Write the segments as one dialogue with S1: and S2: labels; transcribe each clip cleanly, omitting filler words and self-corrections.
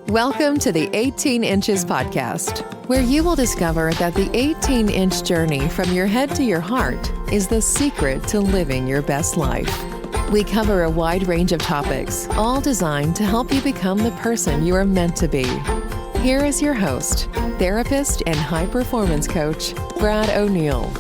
S1: Welcome to the 18 Inches Podcast, where you will discover that the 18-inch journey from your head to your heart is the secret to living your best life. We cover a wide range of topics, all designed to help you become the person you are meant to be. Here is your host, therapist and high-performance coach, Brad O'Neill.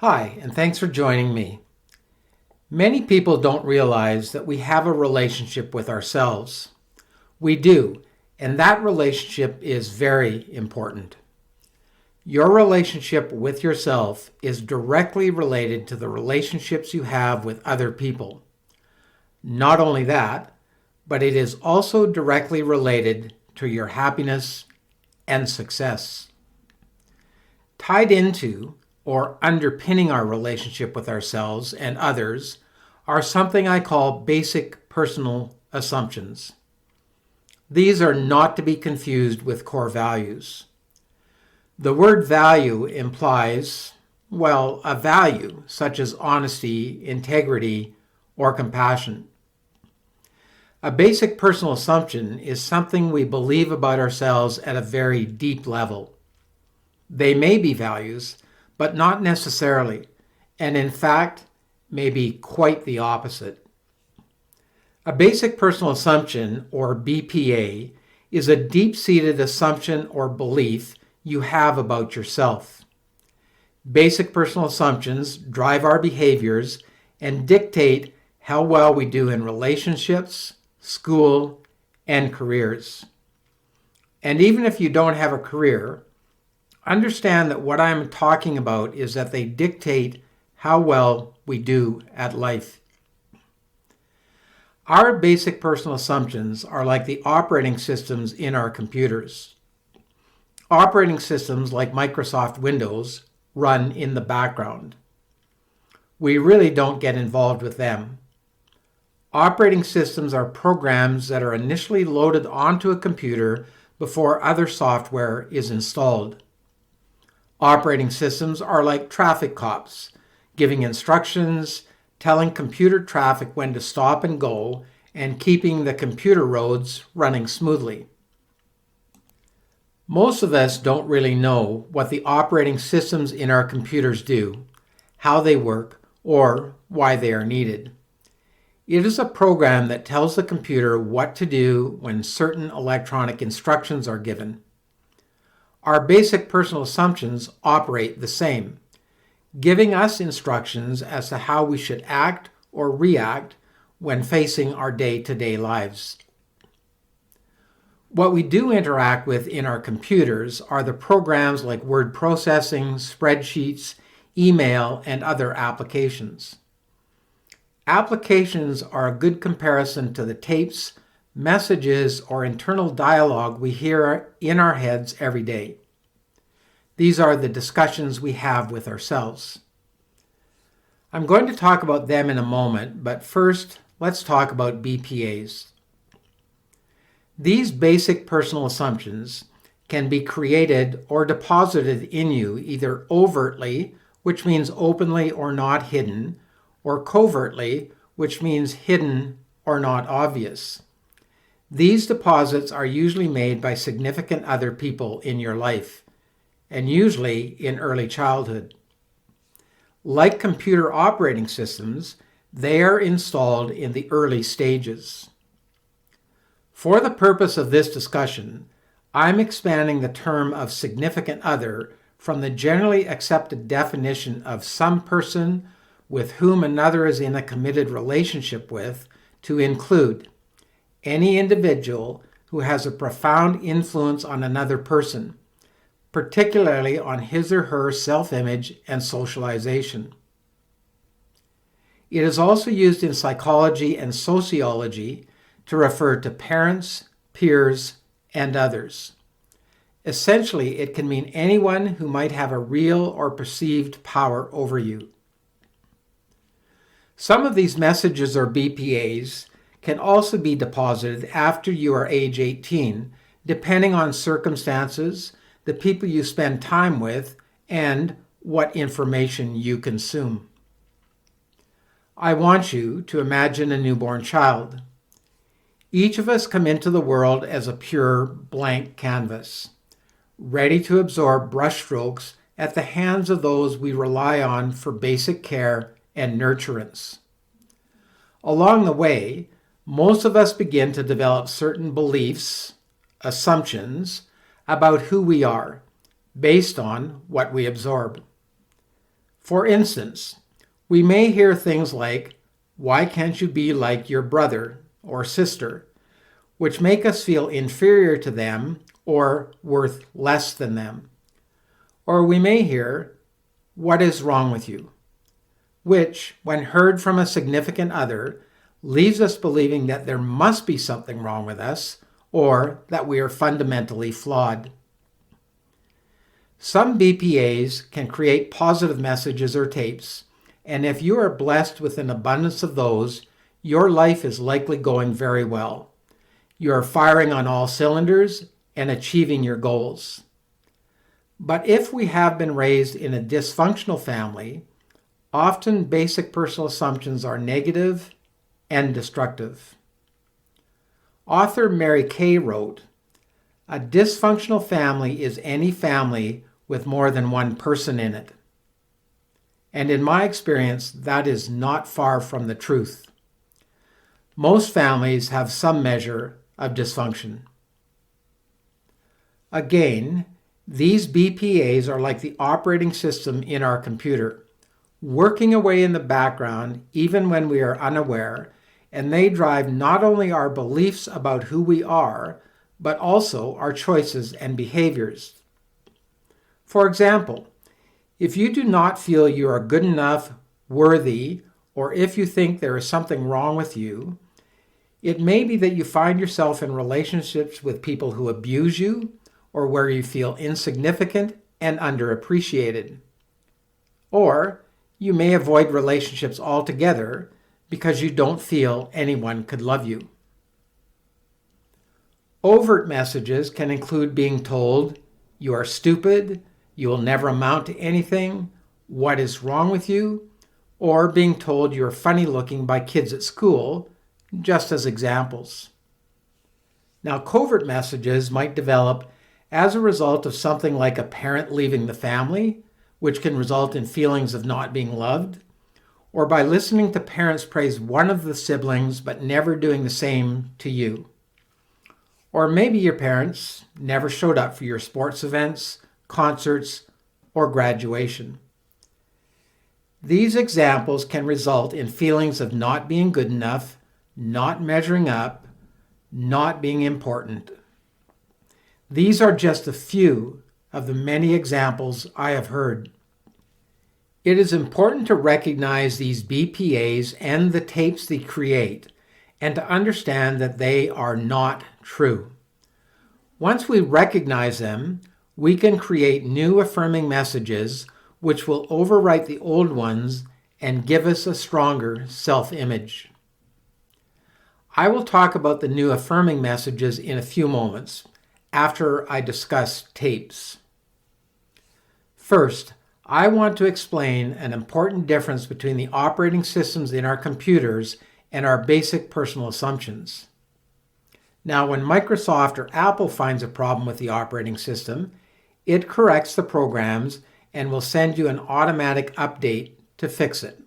S2: Hi, and thanks for joining me. Many people don't realize that we have a relationship with ourselves. We do, and that relationship is very important. Your relationship with yourself is directly related to the relationships you have with other people. Not only that, but it is also directly related to your happiness and success. Tied into or underpinning our relationship with ourselves and others are something I call basic personal assumptions. These are not to be confused with core values. The word value implies, a value such as honesty, integrity, or compassion. A basic personal assumption is something we believe about ourselves at a very deep level. They may be values, but not necessarily, and in fact, may be quite the opposite. A basic personal assumption, or BPA, is a deep-seated assumption or belief you have about yourself. Basic personal assumptions drive our behaviors and dictate how well we do in relationships, school, and careers. And even if you don't have a career, understand that what I'm talking about is that they dictate how well we do at life. Our basic personal assumptions are like the operating systems in our computers. Operating systems like Microsoft Windows run in the background. We really don't get involved with them. Operating systems are programs that are initially loaded onto a computer before other software is installed. Operating systems are like traffic cops, giving instructions, telling computer traffic when to stop and go, and keeping the computer roads running smoothly. Most of us don't really know what the operating systems in our computers do, how they work, or why they are needed. It is a program that tells the computer what to do when certain electronic instructions are given. Our basic personal assumptions operate the same, giving us instructions as to how we should act or react when facing our day-to-day lives. What we do interact with in our computers are the programs like word processing, spreadsheets, email, and other applications. Applications are a good comparison to the tapes, messages, or internal dialogue we hear in our heads every day. These are the discussions we have with ourselves. I'm going to talk about them in a moment, but first, let's talk about BPAs. These basic personal assumptions can be created or deposited in you either overtly, which means openly or not hidden, or covertly, which means hidden or not obvious. These deposits are usually made by significant other people in your life, and usually in early childhood. Like computer operating systems, they are installed in the early stages. For the purpose of this discussion, I'm expanding the term of significant other from the generally accepted definition of some person with whom another is in a committed relationship with to include any individual who has a profound influence on another person, particularly on his or her self-image and socialization. It is also used in psychology and sociology to refer to parents, peers, and others. Essentially, it can mean anyone who might have a real or perceived power over you. Some of these messages or BPAs can also be deposited after you are age 18, depending on circumstances, the people you spend time with, and what information you consume. I want you to imagine a newborn child. Each of us come into the world as a pure blank canvas, ready to absorb brushstrokes at the hands of those we rely on for basic care and nurturance. Along the way, most of us begin to develop certain beliefs, assumptions, about who we are, based on what we absorb. For instance, we may hear things like, "Why can't you be like your brother or sister?" which make us feel inferior to them or worth less than them. Or we may hear, "What is wrong with you?" which, when heard from a significant other, leaves us believing that there must be something wrong with us or that we are fundamentally flawed. Some BPAs can create positive messages or tapes, and if you are blessed with an abundance of those, your life is likely going very well. You are firing on all cylinders and achieving your goals. But if we have been raised in a dysfunctional family, often basic personal assumptions are negative and destructive. Author Mary Kay wrote, "A dysfunctional family is any family with more than one person in it." And in my experience, that is not far from the truth. Most families have some measure of dysfunction. Again, these BPAs are like the operating system in our computer, working away in the background even when we are unaware, and they drive not only our beliefs about who we are, but also our choices and behaviors. For example, if you do not feel you are good enough, worthy, or if you think there is something wrong with you, it may be that you find yourself in relationships with people who abuse you or where you feel insignificant and underappreciated. Or you may avoid relationships altogether because you don't feel anyone could love you. Overt messages can include being told, "You are stupid," "You will never amount to anything," "What is wrong with you?" or being told you're funny looking by kids at school, just as examples. Now, covert messages might develop as a result of something like a parent leaving the family, which can result in feelings of not being loved, or by listening to parents praise one of the siblings but never doing the same to you. Or maybe your parents never showed up for your sports events, concerts, or graduation. These examples can result in feelings of not being good enough, not measuring up, not being important. These are just a few of the many examples I have heard. It is important to recognize these BPAs and the tapes they create, and to understand that they are not true. Once we recognize them, we can create new affirming messages which will overwrite the old ones and give us a stronger self-image. I will talk about the new affirming messages in a few moments, after I discuss tapes. First, I want to explain an important difference between the operating systems in our computers and our basic personal assumptions. Now, when Microsoft or Apple finds a problem with the operating system, it corrects the programs and will send you an automatic update to fix it.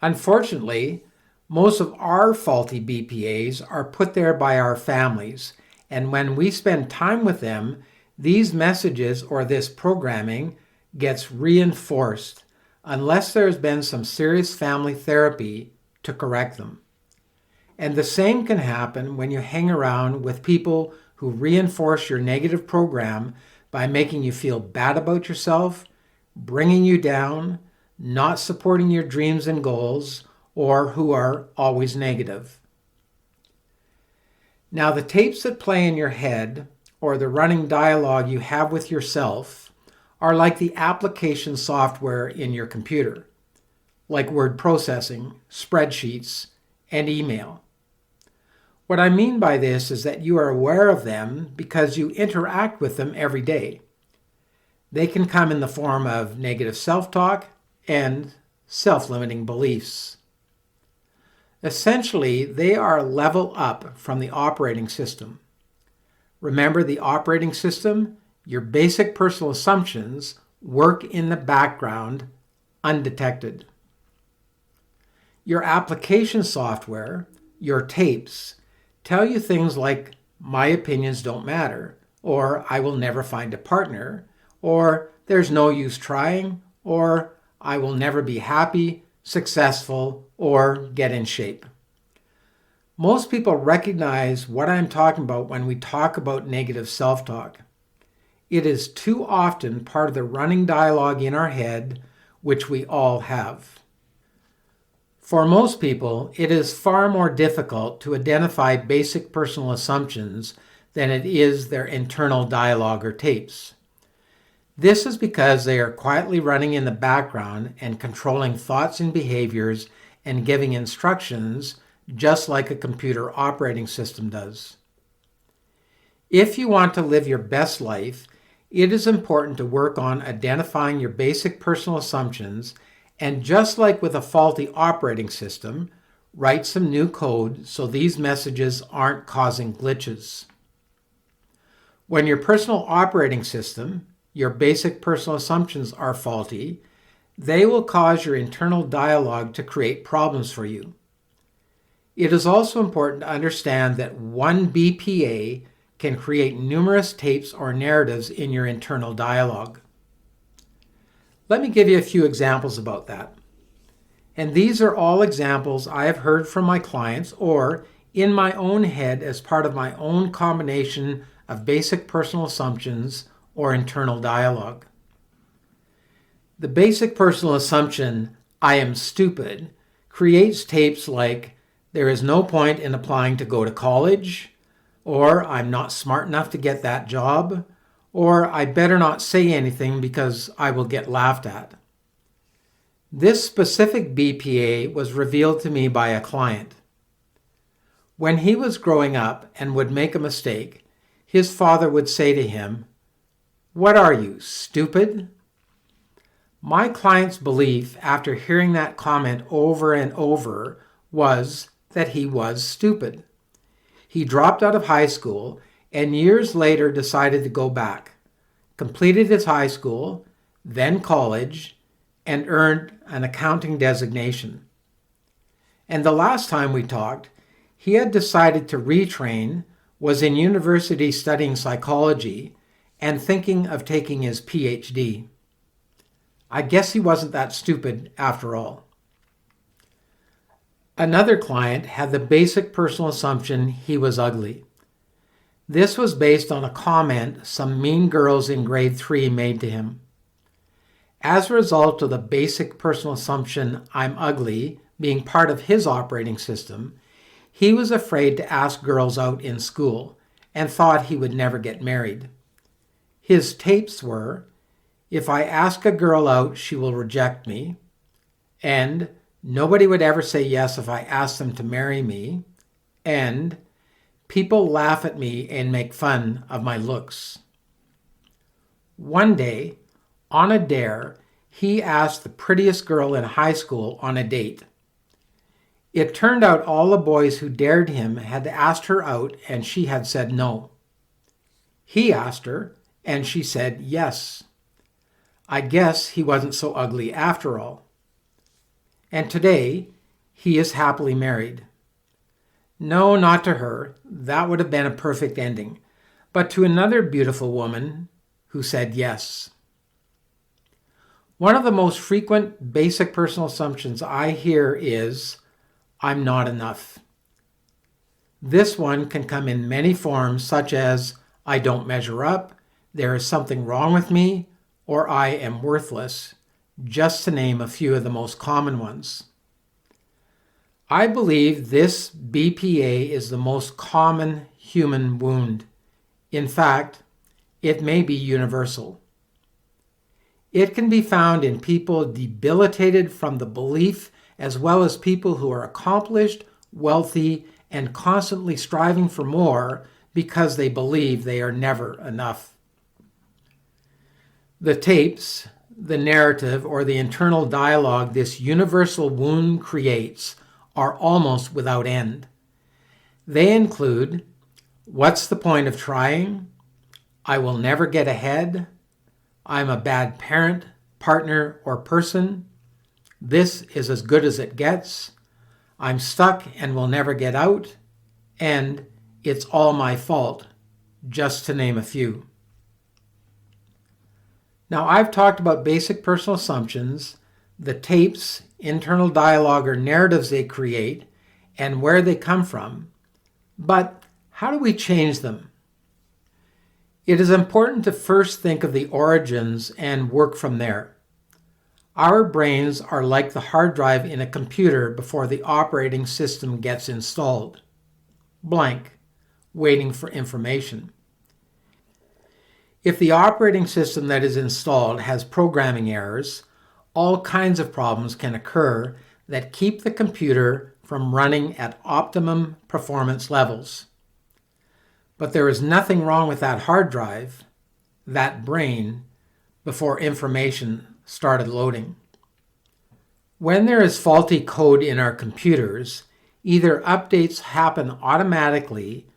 S2: Unfortunately, most of our faulty BPAs are put there by our families, and when we spend time with them, these messages or this programming gets reinforced unless there has been some serious family therapy to correct them. And the same can happen when you hang around with people who reinforce your negative program by making you feel bad about yourself, bringing you down, not supporting your dreams and goals, or who are always negative. Now, the tapes that play in your head, or the running dialogue you have with yourself, are like the application software in your computer, like word processing, spreadsheets, and email. What I mean by this is that you are aware of them because you interact with them every day. They can come in the form of negative self-talk and self-limiting beliefs. Essentially, they are a level up from the operating system. Remember, the operating system, your basic personal assumptions, work in the background undetected. Your application software, your tapes, tell you things like, my opinions don't matter, or I will never find a partner, or there's no use trying, or I will never be happy, successful, or get in shape. Most people recognize what I'm talking about when we talk about negative self-talk. It is too often part of the running dialogue in our head, which we all have. For most people, it is far more difficult to identify basic personal assumptions than it is their internal dialogue or tapes. This is because they are quietly running in the background and controlling thoughts and behaviors and giving instructions just like a computer operating system does. If you want to live your best life, it is important to work on identifying your basic personal assumptions, and just like with a faulty operating system, write some new code so these messages aren't causing glitches. When your personal operating system, your basic personal assumptions are faulty, they will cause your internal dialogue to create problems for you. It is also important to understand that one BPA can create numerous tapes or narratives in your internal dialogue. Let me give you a few examples about that. And these are all examples I have heard from my clients or in my own head as part of my own combination of basic personal assumptions or internal dialogue. The basic personal assumption, I am stupid, creates tapes like, there is no point in applying to go to college, or I'm not smart enough to get that job, or I better not say anything because I will get laughed at. This specific BPA was revealed to me by a client. When he was growing up and would make a mistake, his father would say to him, "What are you, stupid?" My client's belief after hearing that comment over and over was that he was stupid. He dropped out of high school and years later decided to go back, completed his high school, then college, and earned an accounting designation. And the last time we talked, he had decided to retrain, was in university studying psychology, and thinking of taking his PhD. I guess he wasn't that stupid after all. Another client had the basic personal assumption he was ugly. This was based on a comment some mean girls in grade 3 made to him. As a result of the basic personal assumption, I'm ugly, being part of his operating system, he was afraid to ask girls out in school and thought he would never get married. His tapes were, if I ask a girl out, she will reject me, and nobody would ever say yes if I asked them to marry me, and people laugh at me and make fun of my looks. One day, on a dare, he asked the prettiest girl in high school on a date. It turned out all the boys who dared him had asked her out and she had said no. He asked her and she said yes. I guess he wasn't so ugly after all. And today, he is happily married. No, not to her. That would have been a perfect ending. But to another beautiful woman who said yes. One of the most frequent basic personal assumptions I hear is, I'm not enough. This one can come in many forms, such as, I don't measure up, there is something wrong with me, or I am worthless, just to name a few of the most common ones. I believe this BPA is the most common human wound. In fact, it may be universal. It can be found in people debilitated from the belief, as well as people who are accomplished, wealthy, and constantly striving for more because they believe they are never enough. The tapes, the narrative, or the internal dialogue this universal wound creates are almost without end. They include, "What's the point of trying?" "I will never get ahead." "I'm a bad parent, partner, or person." "This is as good as it gets." "I'm stuck and will never get out." And "It's all my fault," just to name a few. Now, I've talked about basic personal assumptions, the tapes, internal dialogue or narratives they create, and where they come from. But how do we change them? It is important to first think of the origins and work from there. Our brains are like the hard drive in a computer before the operating system gets installed. Blank, waiting for information. If the operating system that is installed has programming errors, all kinds of problems can occur that keep the computer from running at optimum performance levels. But there is nothing wrong with that hard drive, that brain, before information started loading. When there is faulty code in our computers, either updates happen automatically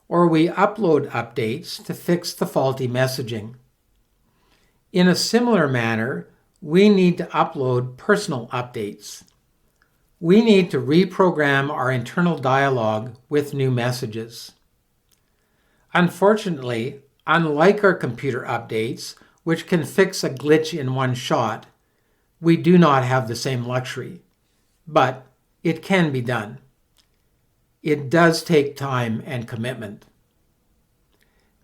S2: or we upload updates to fix the faulty messaging. In a similar manner, we need to upload personal updates. We need to reprogram our internal dialogue with new messages. Unfortunately, unlike our computer updates, which can fix a glitch in one shot, we do not have the same luxury. But it can be done. It does take time and commitment.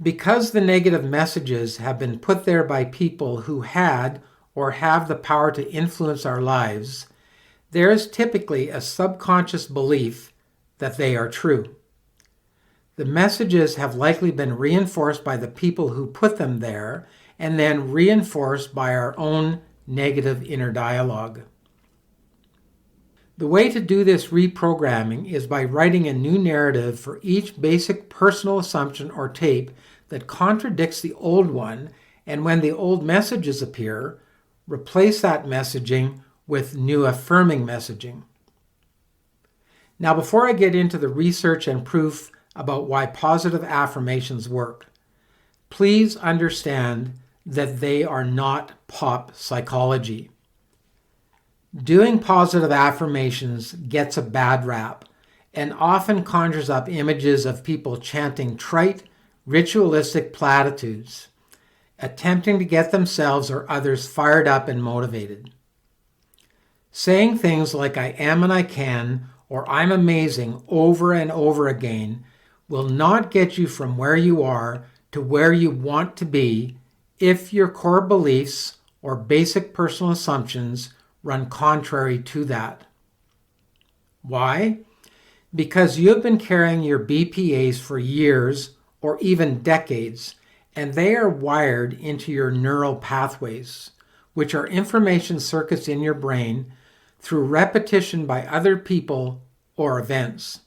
S2: Because the negative messages have been put there by people who had or have the power to influence our lives, there is typically a subconscious belief that they are true. The messages have likely been reinforced by the people who put them there and then reinforced by our own negative inner dialogue. The way to do this reprogramming is by writing a new narrative for each basic personal assumption or tape that contradicts the old one, and when the old messages appear, replace that messaging with new affirming messaging. Now, before I get into the research and proof about why positive affirmations work, please understand that they are not pop psychology. Doing positive affirmations gets a bad rap and often conjures up images of people chanting trite, ritualistic platitudes, attempting to get themselves or others fired up and motivated. Saying things like "I am and I can" or "I'm amazing" over and over again will not get you from where you are to where you want to be if your core beliefs or basic personal assumptions run contrary to that. Why? Because you have been carrying your BPAs for years or even decades, and they are wired into your neural pathways, which are information circuits in your brain through repetition by other people or events.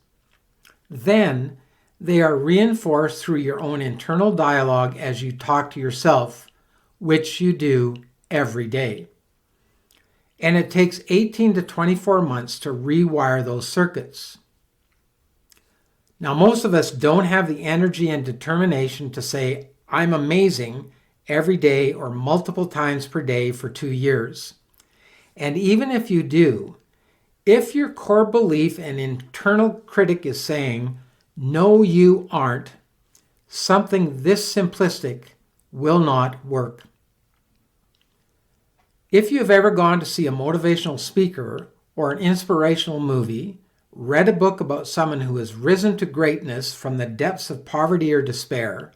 S2: Then they are reinforced through your own internal dialogue as you talk to yourself, which you do every day. And it takes 18 to 24 months to rewire those circuits. Now, most of us don't have the energy and determination to say, "I'm amazing," every day or multiple times per day for 2 years. And even if you do, if your core belief and internal critic is saying, "No, you aren't," something this simplistic will not work. If you have ever gone to see a motivational speaker or an inspirational movie, read a book about someone who has risen to greatness from the depths of poverty or despair,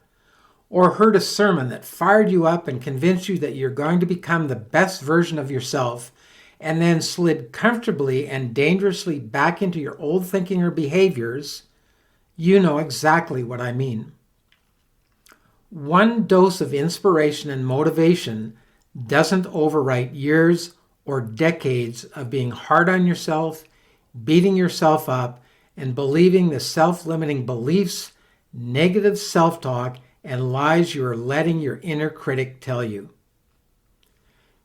S2: or heard a sermon that fired you up and convinced you that you're going to become the best version of yourself, and then slid comfortably and dangerously back into your old thinking or behaviors, you know exactly what I mean. One dose of inspiration and motivation doesn't overwrite years or decades of being hard on yourself, beating yourself up, and believing the self-limiting beliefs, negative self-talk, and lies you are letting your inner critic tell you.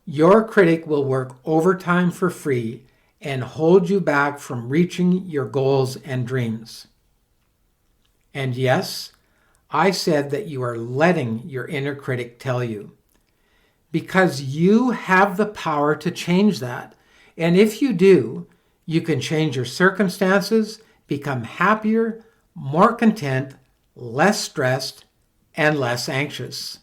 S2: Your critic will work overtime for free and hold you back from reaching your goals and dreams. And yes, I said that you are letting your inner critic tell you, because you have the power to change that. And if you do, you can change your circumstances, become happier, more content, less stressed, and less anxious.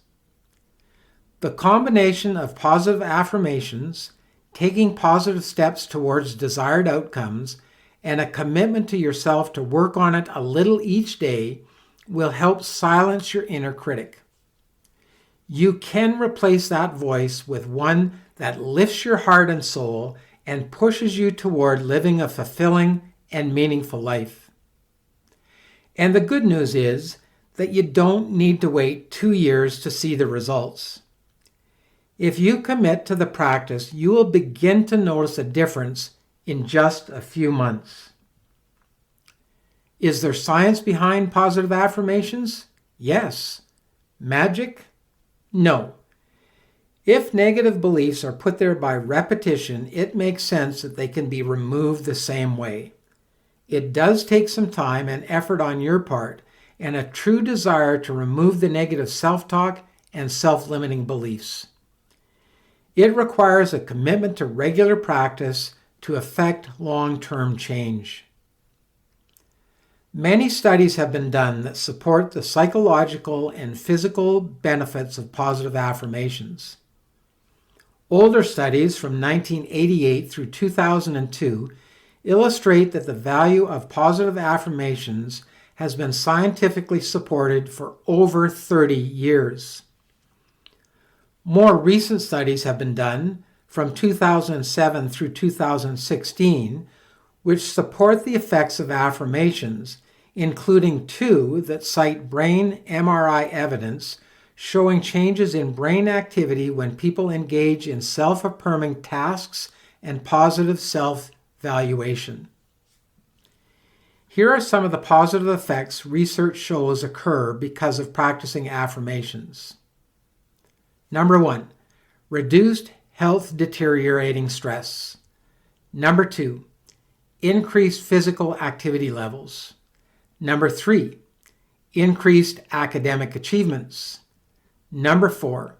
S2: The combination of positive affirmations, taking positive steps towards desired outcomes, and a commitment to yourself to work on it a little each day will help silence your inner critic. You can replace that voice with one that lifts your heart and soul and pushes you toward living a fulfilling and meaningful life. And the good news is that you don't need to wait 2 years to see the results. If you commit to the practice, you will begin to notice a difference in just a few months. Is there science behind positive affirmations? Yes. Magic? No. If negative beliefs are put there by repetition, it makes sense that they can be removed the same way. It does take some time and effort on your part, and a true desire to remove the negative self-talk and self-limiting beliefs. It requires a commitment to regular practice to effect long-term change. Many studies have been done that support the psychological and physical benefits of positive affirmations. Older studies from 1988 through 2002 illustrate that the value of positive affirmations has been scientifically supported for over 30 years. More recent studies have been done from 2007 through 2016, which support the effects of affirmations, including 2 that cite brain MRI evidence showing changes in brain activity when people engage in self-affirming tasks and positive self-valuation. Here are some of the positive effects research shows occur because of practicing affirmations. Number 1, reduced health deteriorating stress. Number 2, increased physical activity levels. Number 3, increased academic achievements. Number 4,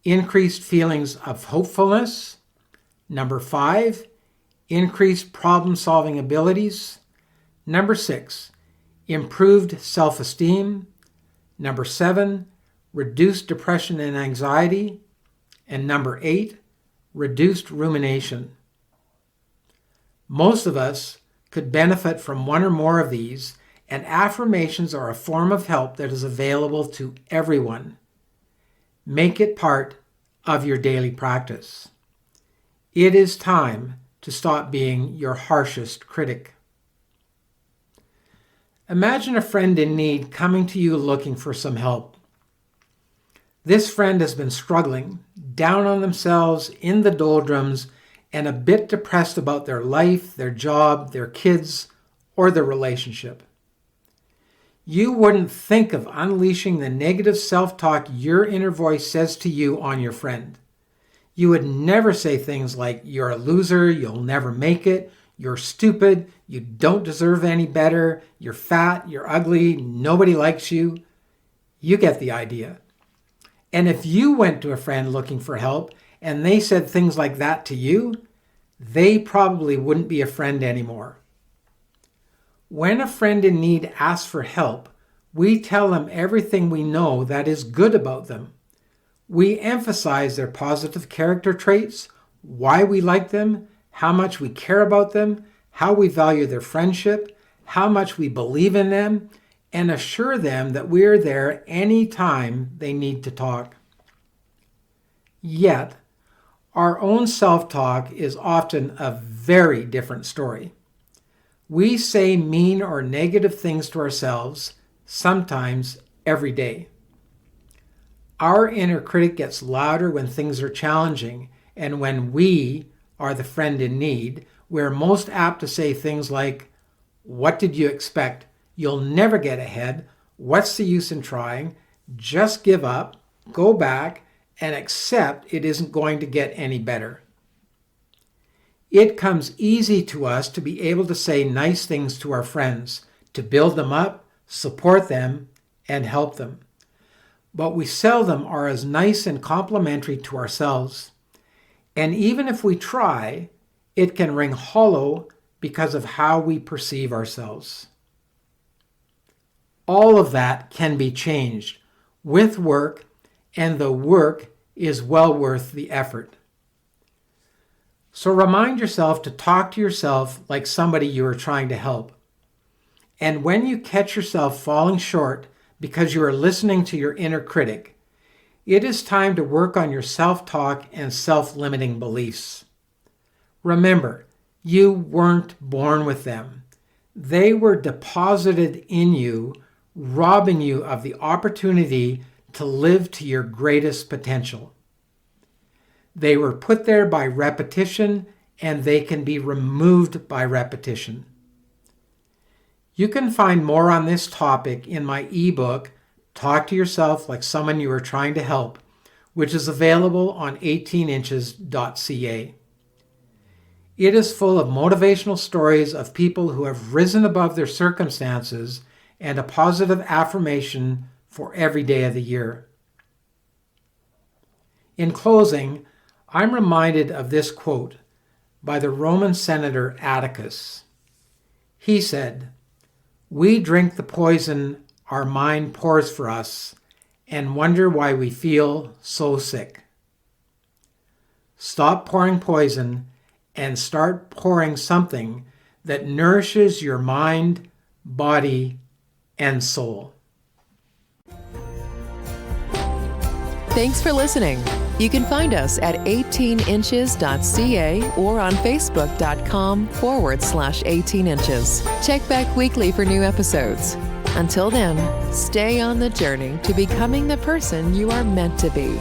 S2: increased feelings of hopefulness. Number 5, increased problem-solving abilities. Number 6, improved self-esteem. Number 7, reduced depression and anxiety. And number 8, reduced rumination. Most of us could benefit from one or more of these, and affirmations are a form of help that is available to everyone. Make it part of your daily practice. It is time to stop being your harshest critic. Imagine a friend in need coming to you looking for some help. This friend has been struggling, down on themselves, in the doldrums, and a bit depressed about their life, their job, their kids, or their relationship. You wouldn't think of unleashing the negative self-talk your inner voice says to you on your friend. You would never say things like, "You're a loser, you'll never make it, you're stupid, you don't deserve any better, you're fat, you're ugly, nobody likes you." You get the idea. And if you went to a friend looking for help and they said things like that to you, they probably wouldn't be a friend anymore. When a friend in need asks for help, we tell them everything we know that is good about them. We emphasize their positive character traits, why we like them, how much we care about them, how we value their friendship, how much we believe in them, and assure them that we are there any time they need to talk. Yet, our own self-talk is often a very different story. We say mean or negative things to ourselves, sometimes every day. Our inner critic gets louder when things are challenging, and when we are the friend in need, we're most apt to say things like, What did you expect? You'll never get ahead. What's the use in trying? Just give up, go back, and accept it isn't going to get any better. It comes easy to us to be able to say nice things to our friends, to build them up, support them, and help them. But we seldom are as nice and complimentary to ourselves. And even if we try, it can ring hollow because of how we perceive ourselves. All of that can be changed with work, and the work is well worth the effort. So remind yourself to talk to yourself like somebody you are trying to help. And when you catch yourself falling short because you are listening to your inner critic, it is time to work on your self-talk and self-limiting beliefs. Remember, you weren't born with them. They were deposited in you, robbing you of the opportunity to live to your greatest potential. They were put there by repetition, and they can be removed by repetition. You can find more on this topic in my ebook, Talk to Yourself Like Someone You Are Trying to Help, which is available on 18inches.ca. It is full of motivational stories of people who have risen above their circumstances and a positive affirmation for every day of the year. In closing, I'm reminded of this quote by the Roman senator Atticus. He said, "We drink the poison our mind pours for us and wonder why we feel so sick." Stop pouring poison and start pouring something that nourishes your mind, body, and soul.
S1: Thanks for listening. You can find us at 18inches.ca or on facebook.com/18inches. Check back weekly for new episodes. Until then, stay on the journey to becoming the person you are meant to be.